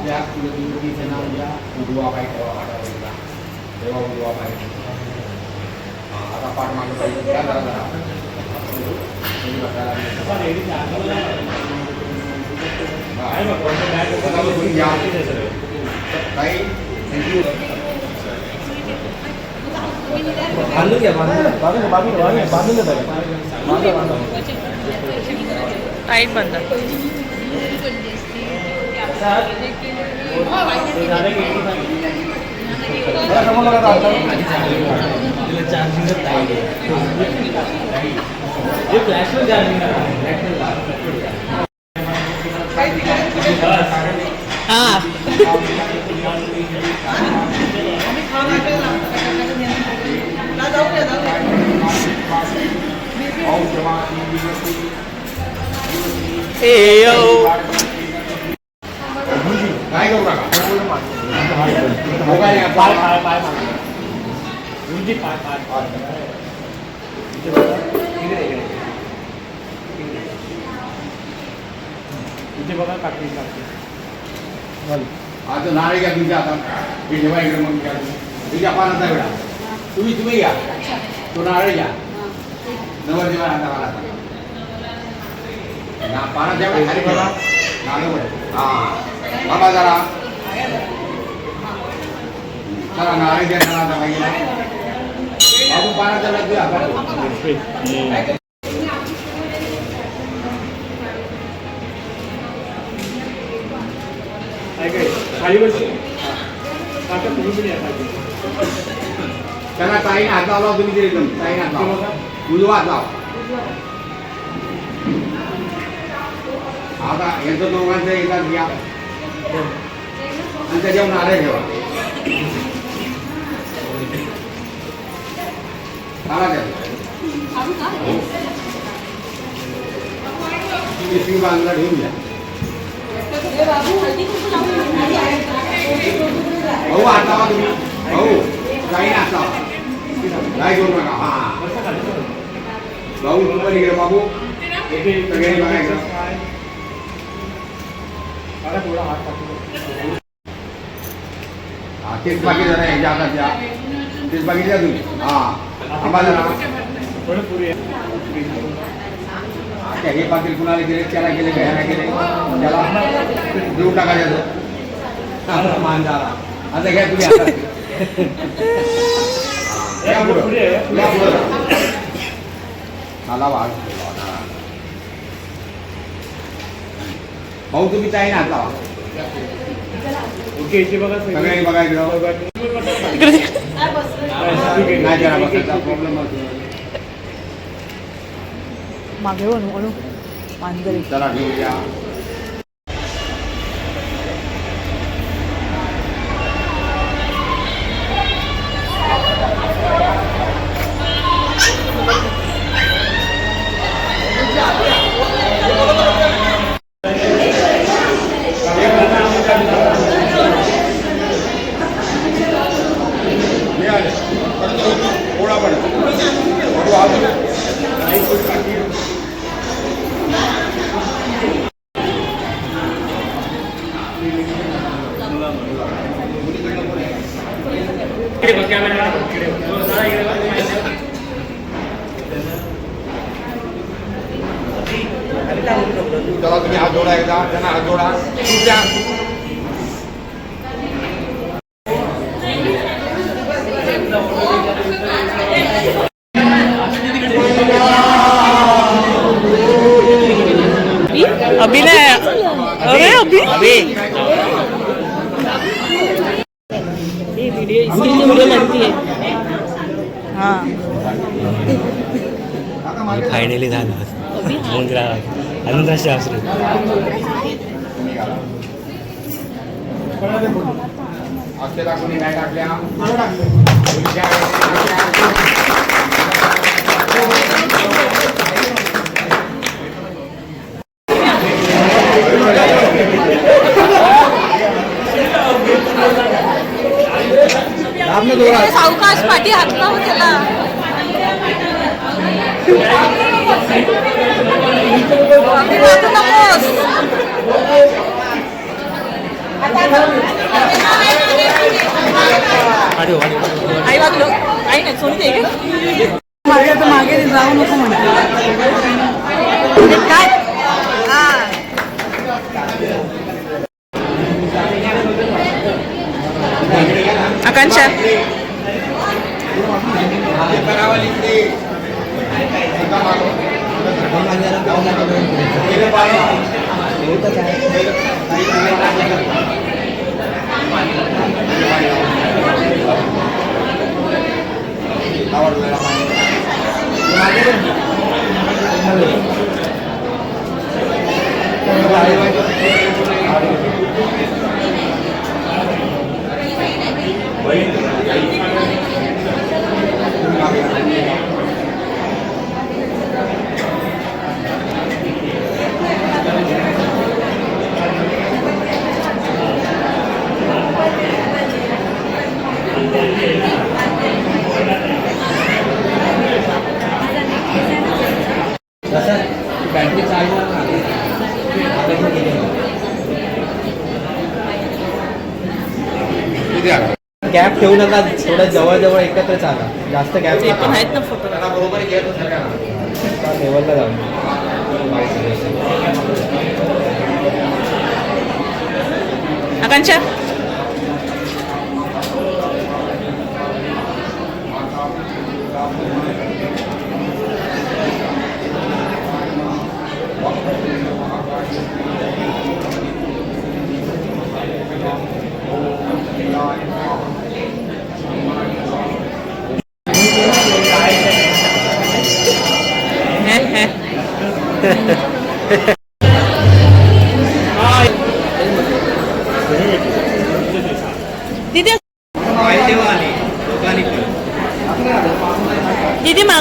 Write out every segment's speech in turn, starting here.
घ्या कुलदेवतीचं नाव घ्या उजवाबाई ठेवा पाठावरीला तेव्हा उजवाबाई आता पाठ मागं पाहिजे त्या जरा जरा काही थँक्यू बांधून घ्या बांधून टाईट बंद काय करू नका आता नारळ घ्या तुमच्या हातात हे ठेवा इकडे मग घ्या तुझ्या पानाचा वेळा तुम्ही घ्या तो नारळ घ्या नवरदेवा हाताला पानाच्या वेळा खाली बघा नारळ हा बाबा जरा चला नारळ घ्या बाबू पानाचा वेळा तुझ्या हातात त्यांना काही हात लावला तुम्ही तरी एकदम काही हात लावा उजवा हात लावा आता यांचं दोघांचं एकाच घ्या आणि त्याच्यावर नारळ ठेवा बांधला ठेवून घ्या भाऊ हात लावा तुम्ही भाऊ काही हात लावा काय करू नका हा भाऊ तुम्हाला इकडे बाबू सगळ्यांनी बघायचं हा तेच बाकी जरा याच्या हातात द्या तेच बाकी द्या तुम्ही हा आम्हाला हे पाटील कुणाला गेले त्याला गेले घ्यायला गेले त्याला देऊ टाकायचं मान झाला आता घ्या तुम्ही आता भाऊ तुम्ही काही ना लावा ओके सगळ्यांनी बघायचं नाही जरा बसायचा प्रॉब्लेम मागे म्हणून मांजरी चला घेऊया चला तुम्ही हात जोडा एकदा त्यांना हात जोडा अभी नहीं अरे अभी ये वीडियो इसलिए वीडियो लगती है हाँ फायनली झालं मुंद्रा आनंदाश्रू आपल्याला कोणी नाही टाकल्या सावकाश पाठी हात लावू त्याला आई वागलो आई नाही सोनी दे मागे तर मागे जाऊ नको म्हणा काय आकांक्षा गॅप ठेवू नका थोडं जवळ जवळ एकत्र चाला जास्त गॅप ते पण आहेत ना फोटो बरोबर लेवलला जाऊ आकांक्षा दीदी दीदी मा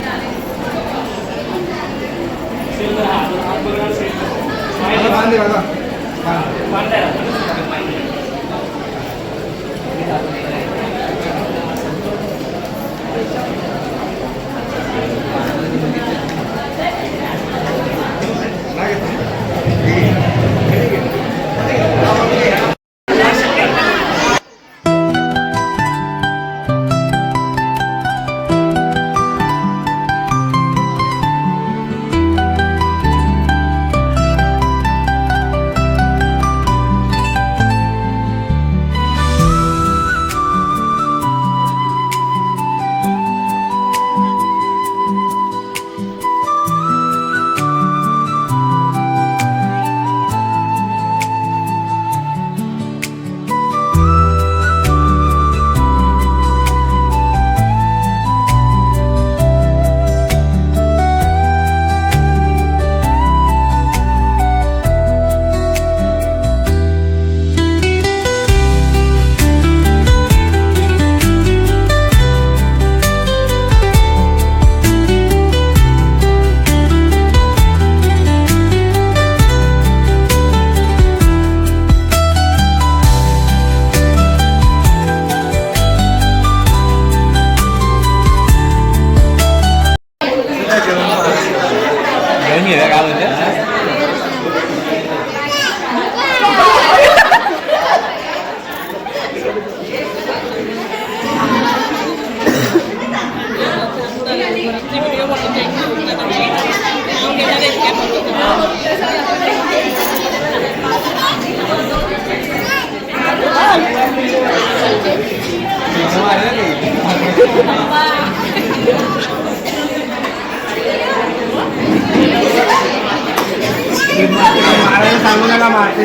सांगू नका मारते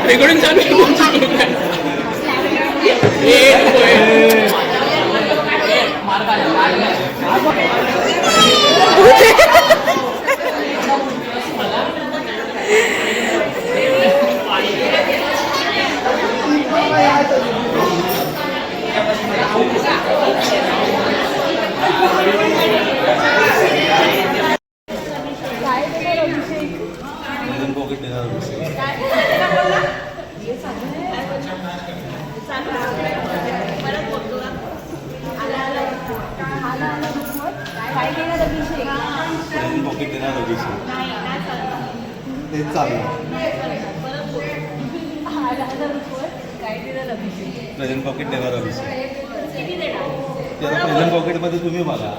रेकॉर्डिंग चालू ते चालू आहे. प्रेझेंट पॉकेट देणार अभिषेक. त्याला प्रेझेंट पॉकेटमध्ये तुम्ही बघा.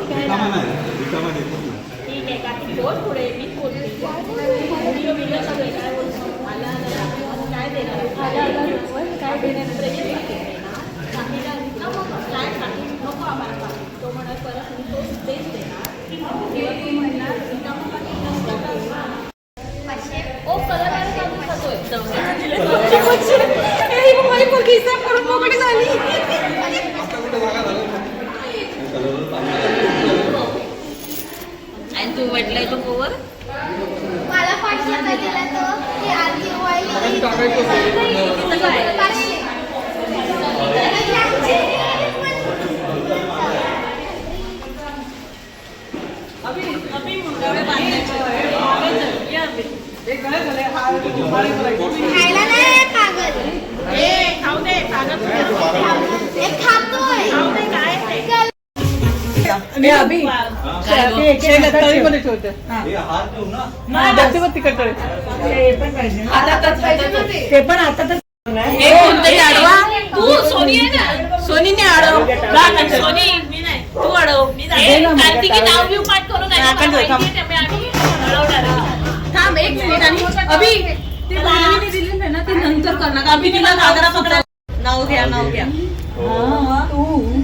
रिकामा नाही, रिकामा देतो ना. आणि तू म्हटलंय तो कोवर मला 500 दिला तो की आरती व्हायला खायला नाही पागल खाऊ दे एक खातोय हे हात ठेवू ना. ते पण आता तू सोनी आहे ना सोनीने अडव सोनी मी नाही तू अडव कार्तिकी नाव घेऊ पाठ करून थांब एक मिनिट आणि अभि ती बहिणीने दिली ना ती नंतर करणार अभि तिला नागरा पकडा नाव घ्या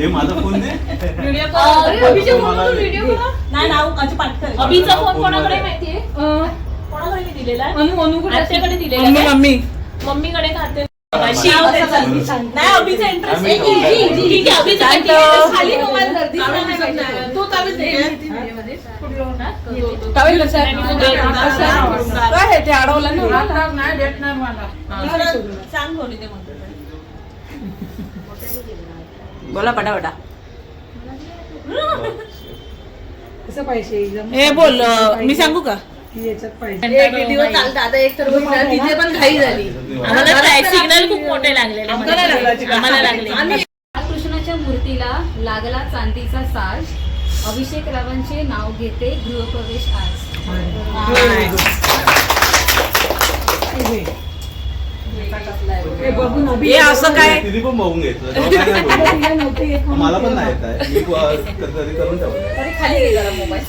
हे माझा फोन दे. व्हिडिओ अभिच्या फोनवरून व्हिडिओ करा नाही नाव अच्छा पाठ कर अभिचा फोन कोणाकडे माहितीये कोणाकडे मी दिलेला आत्याकडे दिलेला मम्मीकडे खाते नाही अभिचा इंटरेस्ट ठीक आहे अभिचा खाली मोबाईल गर्दी तू कावीच काय ते अडवलं नाही भेटणार मला सांग बोलू ते म्हणतो बोला पटापटा हे बोल मी सांगू का एक दिवस चालतं आता एक तर तिथे पण घाई झाली आम्हाला सिग्नल खूप मोठे लागले आम्हाला लागले कृष्णाच्या मूर्तीला लागला चांदीचा साज. अभिषेक रावांचे नाव घेते गृहप्रवेश आज. हे असं काय तिने पण बघून घेतलं. मला पण नाही येत आहे. मी कधी करून ठेवलं. खाली गेला मोबाईल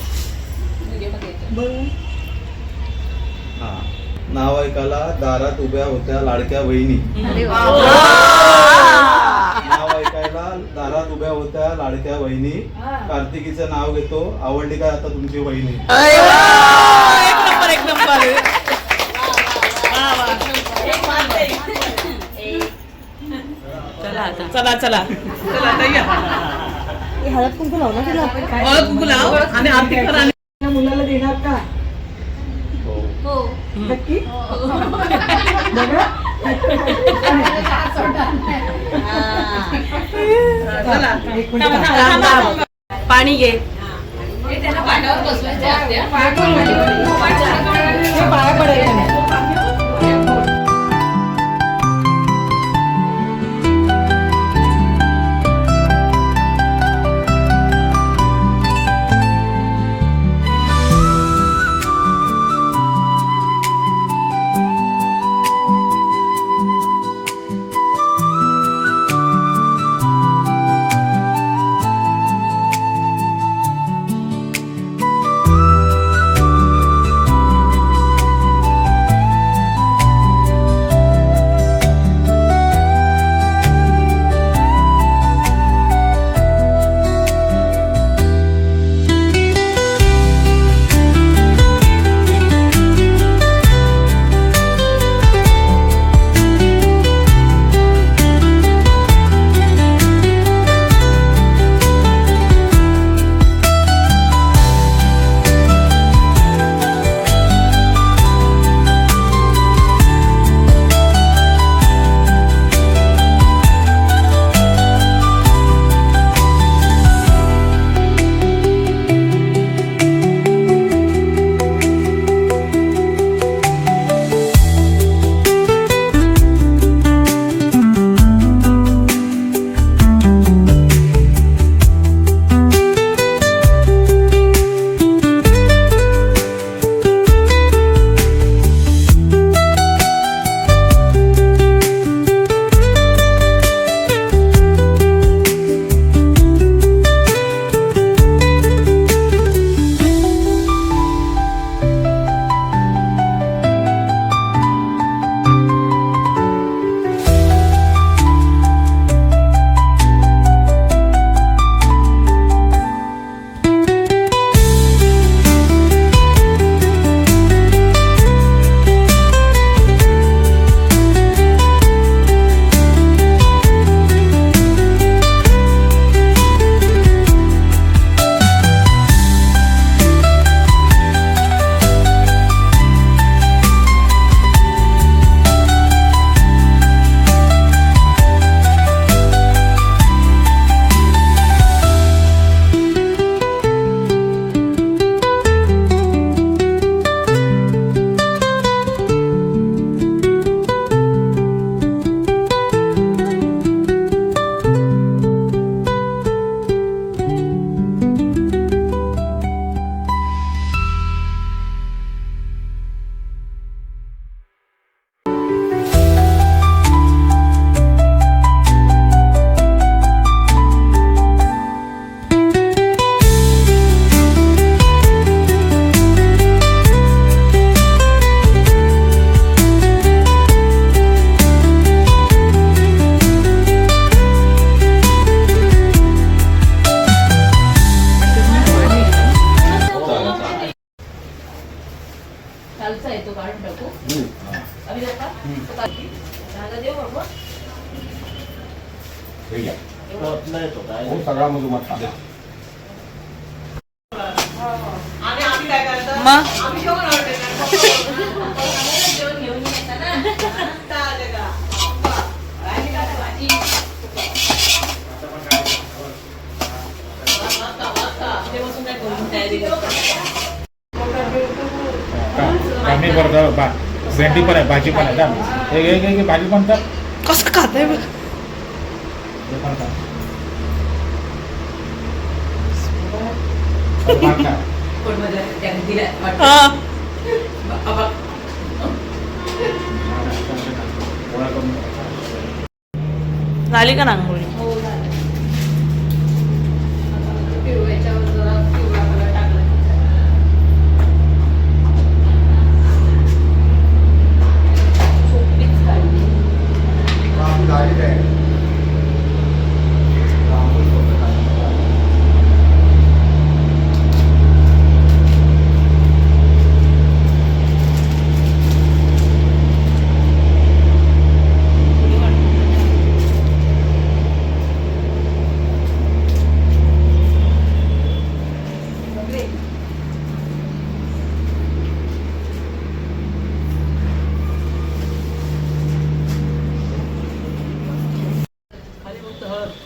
हा. नाव ऐकायला दारात उभ्या होत्या लाडक्या बहिणी. नाव ऐकायला दारात उभ्या होत्या लाडक्या बहिणी. कार्तिकीचं नाव घेतो. आवडली काय आता तुमची बहिणी? एक नंबर चला चला हळद कुंकू लाव ना तिला हळद कुंकू लाव आणि आरती करा मुलाला देणार का हो नक्की पाणी घे त्याला पाठावर बसवायचं पाया पडायचं हे घ्या. हो सगळा मधुमत्ता द्या. आम्ही बरं भेंडी पण आहे, भाजी पण आहे जा. हे भाजी पण तर कसं खाताय बघ. हे पण खा. हे पण खा. पोळा करून खा. झाली का रांगोळी? याच्यावर जरा पिवळा कलर टाकला. सोपीच काढली. काम झालेलं आहे.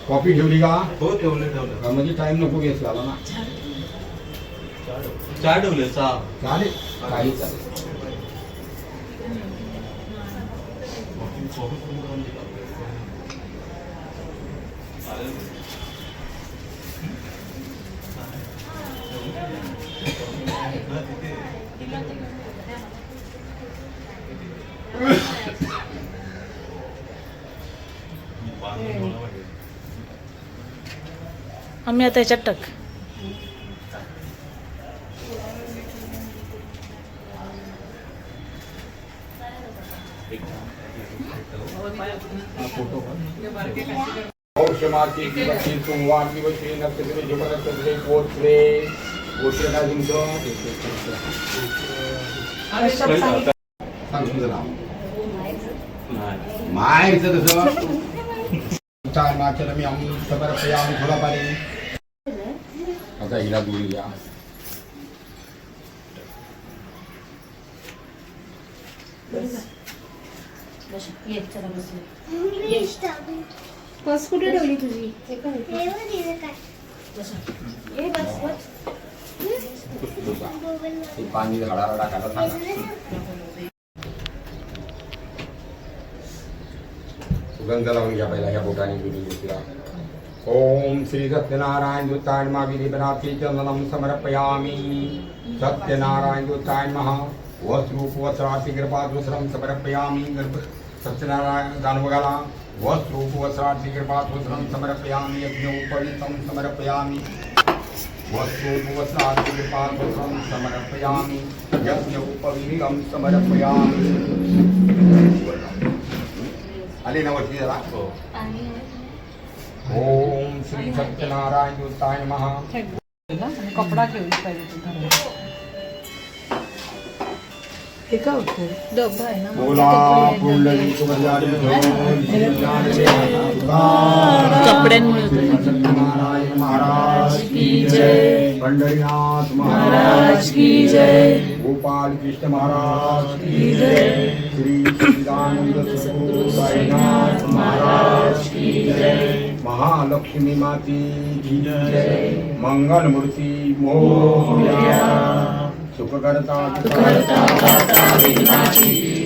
कॉफी ठेवली का? हो ठेवले म्हणजे टाइम नको घेत झाला ना. चहा ठेवले चहा चालेल काही चालेल. आम्ही आता ह्याच्यात टाक. औषमाची दिवशी सोमवार दिवशी नक्षत्र जुमनक्षत्र पोचले गोष्टीला तुमचं सांग तुमचं नाव. मायचं तसं चार मार्चला मी अमृत समर्पया आम्ही थोडा पाणी. आता हिला दूर घ्या. बस कुठे ठेवली तुझी? पाणी झाडाला टाकायला सांगा. सुगंध लावून घ्या पहिला ह्या बोटाने गोष्टीला. ओम श्री सत्यनारायण दुत्ताय मा विधिपनाथी चंदनम समर्पयामि. सत्यनारायण दुत्ताय महा वस्रूप वस्त्रार्थी कृपादुसरम समर्पयामि. गर्भ सत्यनारायण दानवगाला वस्रूप वस्त्रार्थी कृपादुसरम समर्पयामि. यज्ञोपवीतं समर्पयामि. वस्रूप वस्त्रार्थी कृपादुसरम समर्पयामि. यज्ञोपवीतं समर्पयामि. आले ना वरती जरा. ओम श्री सत्यनारायण दुत्ताय नमः. कपडा ठेवली पाहिजे. हे काय होतं? डब्बा आहे ना. बोला पुंडलिक वरदारी कपड्यांमुळे सत्यनारायण महाराज की जय. पंढरीनाथ महाराज की जय. गोपाल कृष्ण महाराज की जय. श्री सच्चिदानंद सद्गुरु साईनाथ महाराज की जय. महालक्ष्मी माती की जय. मंगल मूर्ती मोरया. सुखकर्ता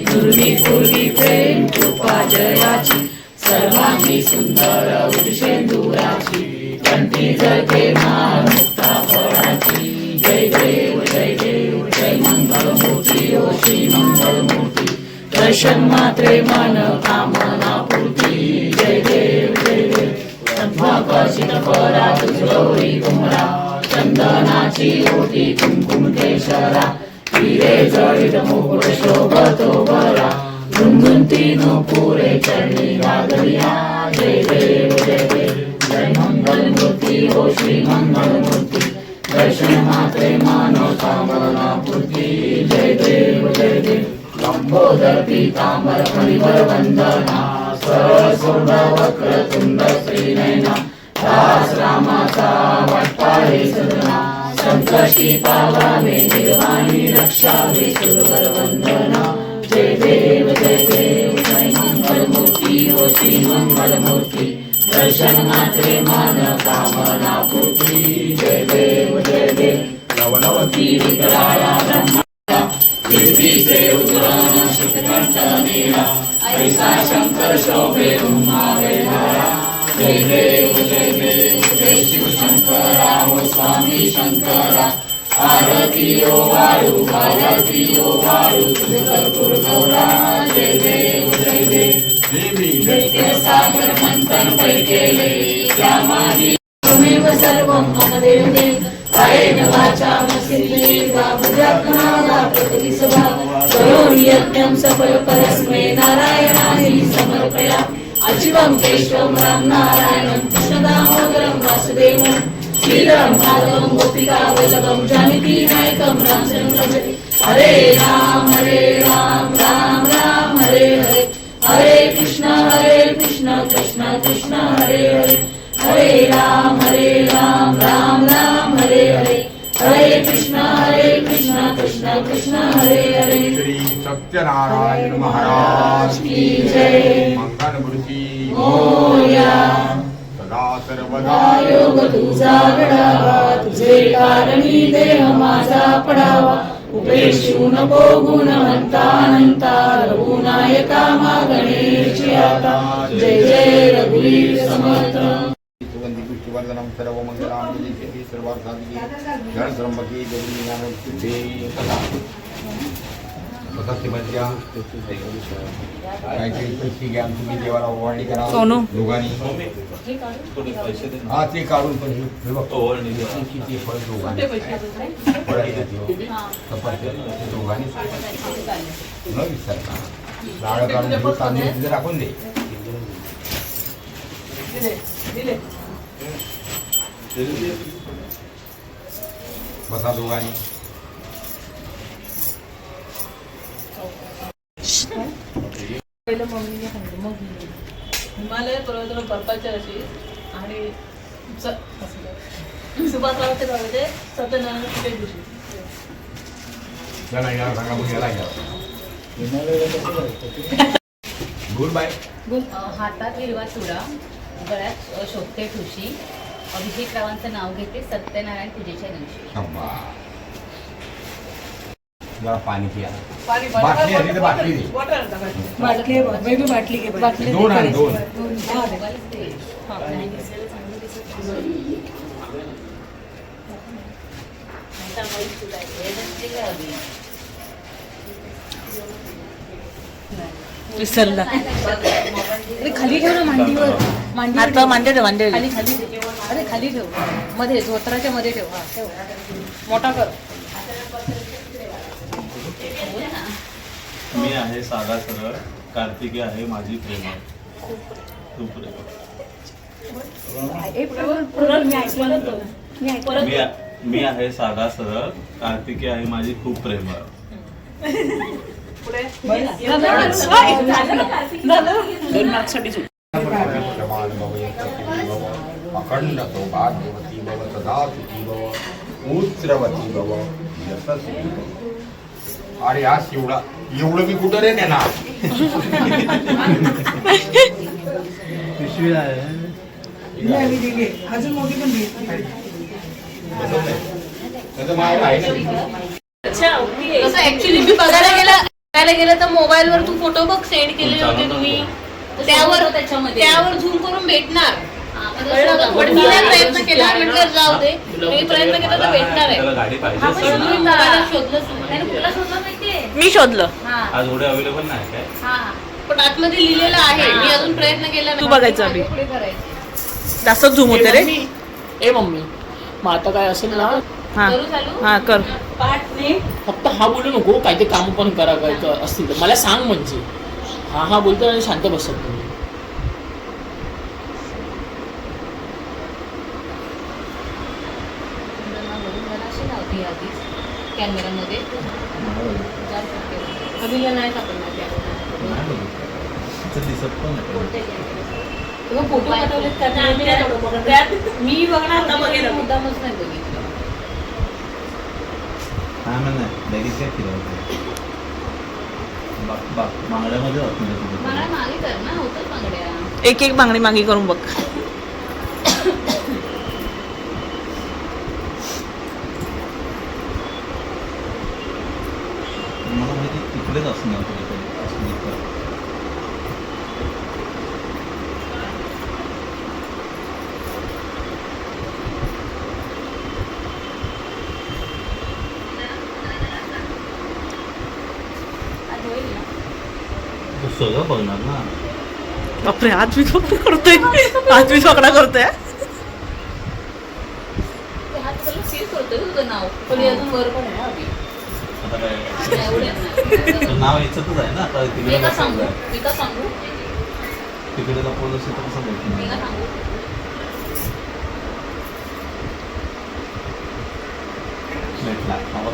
पूर्वी पूर्वी प्रेम कृपा जयाची. सर्वांगी सुंदर वृषेंदुराची. कंठी जळते मान मुक्ता फळाची. जय देव जय देव जय मंगल मूर्ती ओ श्री मंगल मूर्ती. दर्शन मात्रे मन कामना पूर्ती. जय देव जय देव. पद्माकर्षित फळा गौरी कुमरा. चंदनाची ओटी कुंकुम केशरा. हिरे जळीत मुकुट शोभतो बरा. झुंझुंती पुरे चरणी लागलिया. जय देव जय देव जय मंगल मूर्ती ओ श्री मंगल मूर्ती. दर्शन मात्रे मानो कामना पूर्ती. जय देव जय देव लंबोदर पीतांबर परिमल वंदना सहस्रशोण वक्रतुंड श्रीनयना दास रामाचा वाटपाळे सदना संकष्टी पावावे निर्वाणी रक्षावे सुरवर वंदना जय देव जय मंगल मूर्ती हो श्री मंगल मूर्ती दर्शन मात्रे मान कामना पूर्ती जय देव लवलवती विकराळा ब्रह्मा कीर्तीचे उज्ज्वलन शुककंठ नीला ऐसा शंकर शोभे उमावेधारा जय देव जय शिव शंकरा हो स्वामी शंकरा आरती ओ वाळू आरती ओ वाळू तुझ कर्पूर गौरा जय देव दैत्य सागर मंथन पैकेले त्या माझी त्वमेव सर्वं मम देव देव कायेन वाचा मनसेन्द्रियैर्वा बुद्ध्यात्मना प्रकृतिस्वभा करोमि यज्ञं सफल परस्मै नारायणाय समर्पया अचिवं केशवं राम नारायणं कृष्णदामोदरं वासुदेवं श्रीराम माधवं गोपिका वल्लभं जानकी नायकं रामचन्द्रं हरे राम राम राम हरे हरे हरे कृष्ण कृष्ण कृष्ण हरे हरे हरे राम राम राम हरे हरे हरे कृष्ण कृष्ण कृष्ण हरे हरे श्री सत्यनारायण महाराज की जय मंगल मूर्ती मोरया सदा सर्वदा योग तुझा घडावा तुझे कारणी देह माझा पडावा उपेक्षू नको गुणवंता अनंता रघुनायका मागणेची आता जय जय रघुवीर समर्थ सुगंधी पुष्टिवर्धनम सर्व मंगलांजली देवी सर्वार्थांजली जळ त्र्यंबके देवी ज्ञानोत्तुभे सत्यमध्या काहीतरी पैसे घ्या तुम्ही देवाला ओवाळणी करा दोघांनी हा ते काढून पण हे बघतो किती फळ दोघांनी दोघांनी न विसरता लाळ काढून घेऊ तांदूळ तिथे राखून दे बसा दोघांनी पहिलं मम्मीने सांगितलं मग हिमालय पर्वतावर बर्फाच्या अशी आणि सुभाषरावचे गावाचे सत्यनारायण तिथे दिवशी सांगा मग याला गुड बाय हातात हिरवा चुडा गळ्यात शोभते ठुशी अभिषेक रावांचं नाव घेते सत्यनारायण पूजेच्या दिवशी जरा पाणी पिया पाणी बाटली आली तर बाटली दे बाटली दोन आण दोन विसरला खाली ठेव ना मांडीवर मांडी मांडे खाली खाली अरे खाली ठेव मध्ये धोत्राच्या मध्ये ठेव हा ठेव मोठा कर मी आहे साधा सरळ कार्तिकी आहे माझी प्रेम खूप मी आहे साधा सरळ कार्तिकी आहे माझी खूप प्रेम अखंड सौभाग्यवती भव सदा सुखी भव उच्चवती भव यशस्वी भव अरे आज एवढं मी कुठं रे नेणार पिशवी आहे अजून मोठी पण अच्छा ओके तसं ऍक्च्युली मी बघायला गेलं तर मोबाईलवर तू फोटो बघ सेंड केले होते तुम्ही त्यावर झूम करून भेटणार पण मी नाही प्रयत्न केला म्हटलं जाऊ दे मी प्रयत्न केला तर भेटणार आहे मी शोधलं आज एवढे अवेलेबल नाही काय पण आतमध्ये लिहिलेलं आहे मी अजून प्रयत्न केला तू बघायचं आम्ही जास्त झूम होते रे ए मम्मी मग आता काय असेल ना हा कर फक्त हा बोलू नको काय ते काम पण करा काय असतील तर मला सांग म्हणजे हा बोलतो आणि शांत बसत तुम्ही कॅमेरामध्ये अभिला नाही सापडणार नाही बघितलं. तिचं दिसत पण नाही. फोटो पाठवलेत का ते आम्ही नाही तेवढं बघत. त्यात मी बघणार आता बघेल मुद्दामच नाही बघितलं. काय म्हणणार लगेच काय फिरवते बांगड्यामध्ये होत नाही तुझं. मला मागे कर ना, होतं बांगड्या. एक एक बांगडी मागे करून बघ. मला माहिती तिकडेच असणार तुझ्याकडे असं तर. तू सगळं बघणार ना. बापरे, आज मी पकडा करतोय. आज मी पकडा करतोय. ते हात करून सील करतोय तुझं नाव. पण हे अजून वर पण आहे अभि. आता काय एवढ्यात नाही. तर नाव याच्यातच आहे ना आता मी तिकडे का सांगू? लपवलं. मी का सांगू? तिकडे लपवलं असेल तर कसं मी भेटणार. का सांगू? भेटला हवा.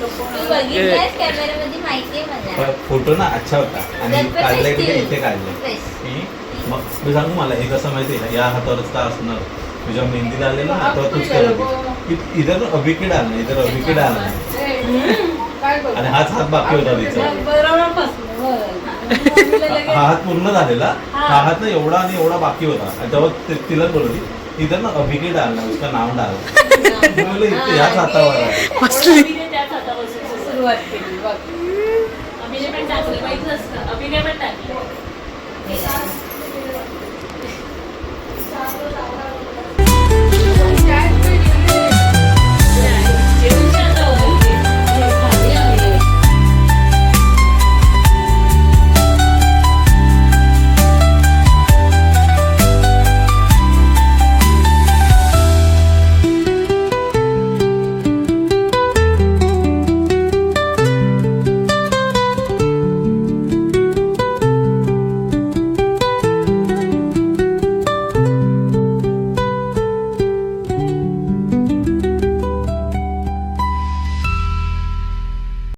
तू बघितलंस कॅमेऱ्यामध्ये माहिती आहे मला. फोटो ना अच्छा होता आणि गणपती काढलाय कुठे असतील. इथे काढलाय. Fresh. मग मी सांगू मला हे कसं माहिती आहे या हातावरच का असणार तुझ्या मेहंदी डाललेला हातावर तूच करते. इधर अभिके डालना इधर अभिके डालना आणि हाच हात बाकी होता तिचा. बरोबर फसलो. हा हात पूर्ण झालेला हा हात ना एवढा आणि एवढा बाकी होता आणि तेव्हा तिला बोलली इधर ना अभिके डालना उसका नाम डाल. बोलले इथे याच हातावर आहे. अभिने त्याच हातापासून सुरुवात केली बघ. अभिने पण टाकलं माहितीच असतं. अभिने पण टाकलं.